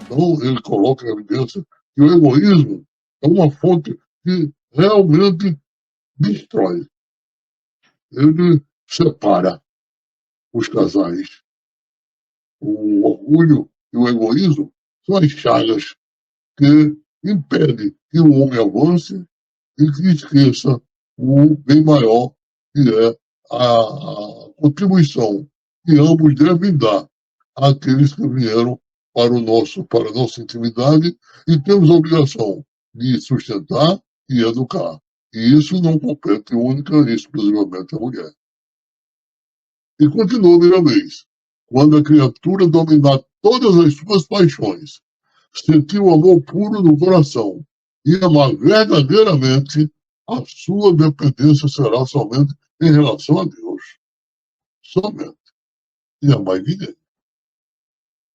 Então, ele coloca em evidência que o egoísmo é uma fonte que realmente destrói. Ele separa os casais. O orgulho e o egoísmo são as chagas que impedem que o homem avance e que esqueça o bem maior, que é a contribuição que ambos devem dar àqueles que vieram para a nossa intimidade e temos a obrigação de sustentar e educar. E isso não compete única e exclusivamente à mulher. E continua a vez. Quando a criatura dominar todas as suas paixões, sentir o amor puro no coração e amar verdadeiramente, a sua dependência será somente em relação a Deus. Somente. E a mais ninguém.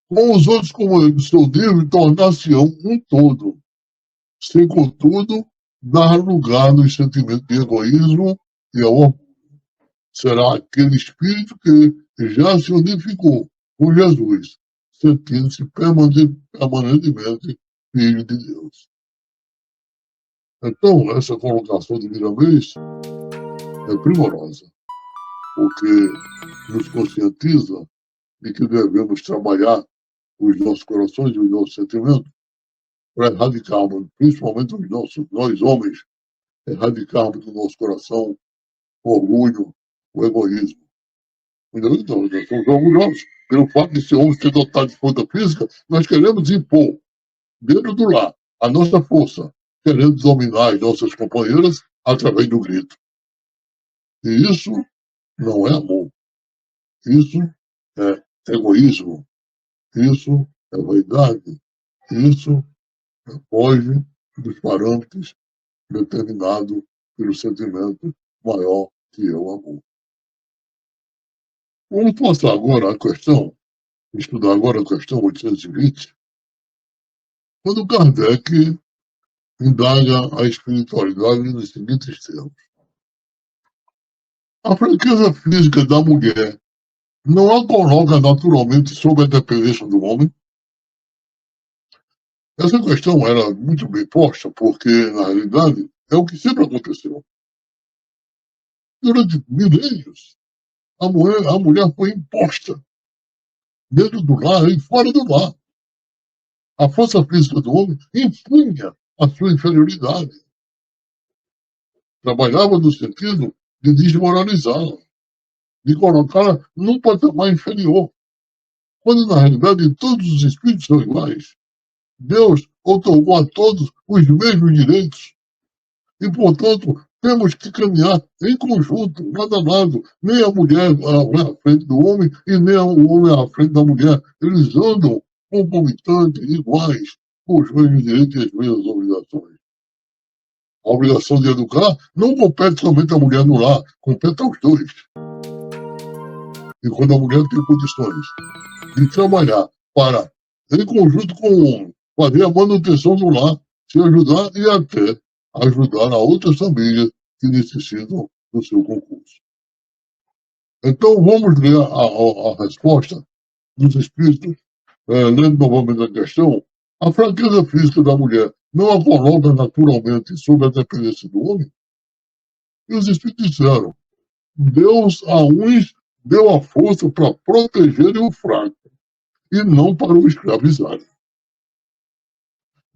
Com os outros, como ele, seu livro, tornar-se-ão um todo, sem, contudo, dar lugar nos sentimentos de egoísmo e ao orgulho. Será aquele espírito que já se unificou com Jesus, sentindo-se permanentemente filho de Deus. Então, essa colocação de Miramês é primorosa, porque nos conscientiza de que devemos trabalhar os nossos corações e os nossos sentimentos para erradicarmos, principalmente nós homens, erradicarmos do nosso coração o orgulho, o egoísmo. Então, nós somos orgulhosos. Pelo fato de ser homens ter dotado de força física, nós queremos impor, dentro do lar, a nossa força, querendo dominar as nossas companheiras através do grito. E isso não é amor. Isso é egoísmo. Isso é vaidade. Isso foge dos parâmetros determinados pelo sentimento maior que é o amor. Vamos passar agora a questão, estudar agora a questão 820, quando Kardec indaga a espiritualidade nos seguintes termos. A fraqueza física da mulher não a coloca naturalmente sob a dependência do homem? Essa questão era muito bem posta, porque, na realidade, é o que sempre aconteceu. Durante milênios, a mulher foi imposta dentro do lar e fora do lar. A força física do homem impunha a sua inferioridade. Trabalhava no sentido de desmoralizá-la, de colocá-la num patamar inferior. Quando, na realidade, todos os espíritos são iguais. Deus otorgou a todos os mesmos direitos. E, portanto, temos que caminhar em conjunto, lado a lado. Nem a mulher vai à frente do homem e nem o homem à frente da mulher. Eles andam concomitantes, iguais, com os mesmos direitos e as mesmas obrigações. A obrigação de educar não compete somente à mulher no lar, compete aos dois. E quando a mulher tem condições de trabalhar para, em conjunto com o homem, fazer a manutenção do lar, se ajudar e até ajudar a outras famílias que necessitam do seu concurso. Então, vamos ler a resposta dos espíritos, lendo novamente a questão. A fraqueza física da mulher não a coloca naturalmente sob a dependência do homem? E os espíritos disseram, Deus a uns deu a força para proteger o fraco e não para o escravizar.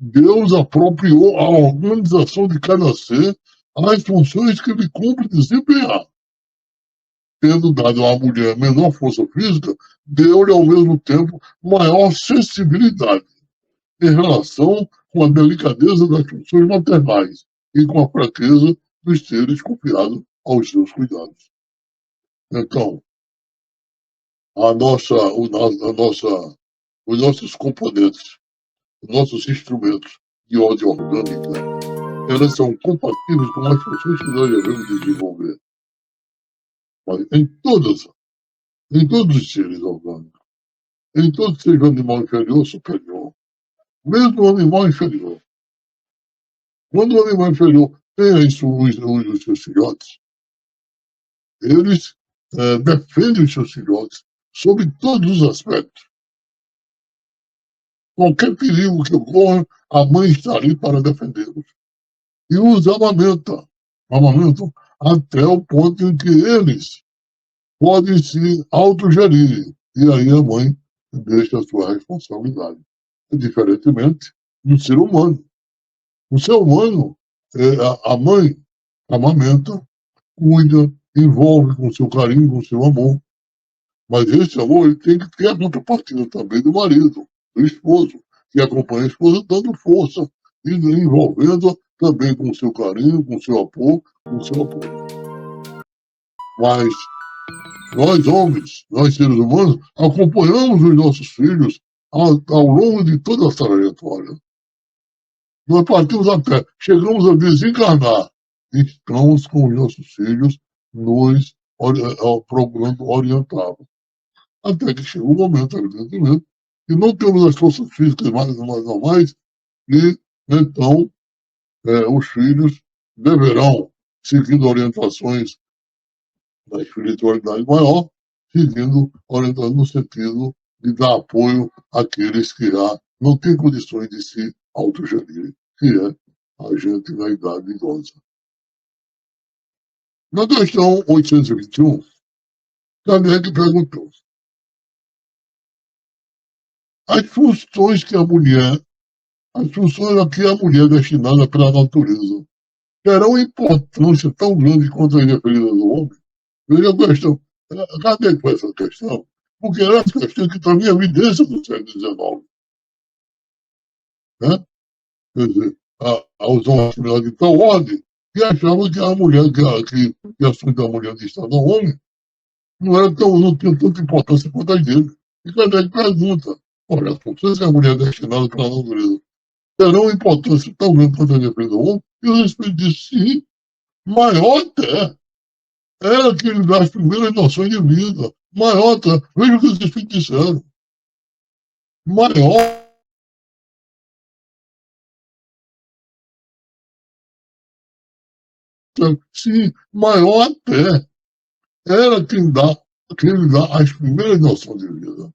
Deus apropriou a organização de cada ser as funções que lhe cumpre desempenhar. Tendo dado à mulher menor força física, deu-lhe ao mesmo tempo maior sensibilidade em relação com a delicadeza das funções maternais e com a fraqueza dos seres confiados aos seus cuidados. Então, os nossos componentes, os nossos instrumentos de ordem orgânica, elas são compatíveis com as funções que nós devemos desenvolver. Mas em todos os seres orgânicos, em todo seja animal inferior ou superior, mesmo o animal inferior. Quando o animal inferior tem os seus filhotes, eles defendem os seus filhotes sob todos os aspectos. Qualquer perigo que ocorra, a mãe está ali para defendê-los. E os amamentam até o ponto em que eles podem se autogerir. E aí a mãe deixa a sua responsabilidade. Diferentemente do ser humano. O ser humano, a mãe amamenta, cuida, envolve com seu carinho, com seu amor. Mas esse amor ele tem que ter a contrapartida também do marido, do esposo, que acompanha a esposa dando força e envolvendo também com seu carinho, com seu apoio, com seu apoio. Mas nós homens, nós seres humanos, acompanhamos os nossos filhos ao longo de toda a trajetória. Nós partimos até, chegamos a desencarnar. Estamos com os nossos filhos nos procurando orientá-los. Até que chega um momento, evidentemente, que não temos as forças físicas mais normais e, então, os filhos deverão, seguindo orientações da espiritualidade maior, seguindo orientações no sentido de dar apoio àqueles que já não têm condições de se autogerirem, que é a gente na idade idosa. Na questão 821, Kardec perguntou: as funções que a mulher, as funções a que a mulher é destinada pela natureza, terão importância tão grande quanto as referidas ao homem? Veja a questão. Cadê com essa questão? Porque era essa questão que também é evidência do século XIX. Né? Quer dizer, aos homens de tal ordem que achavam que a mulher, que assunto da mulher de Estado ao homem, não tinha tanta importância quanto as dele. E Kardec pergunta: olha, as funções que a mulher é destinada pela natureza terão importância tão grande quanto as referidas ao homem? E o Espírito disse: sim, maior até. Ela que lhe dá as primeiras noções de vida. Maior até. Veja o que os Espíritos disseram. Maior. Sim, maior até. Ela quem lhe dá as primeiras noções de vida.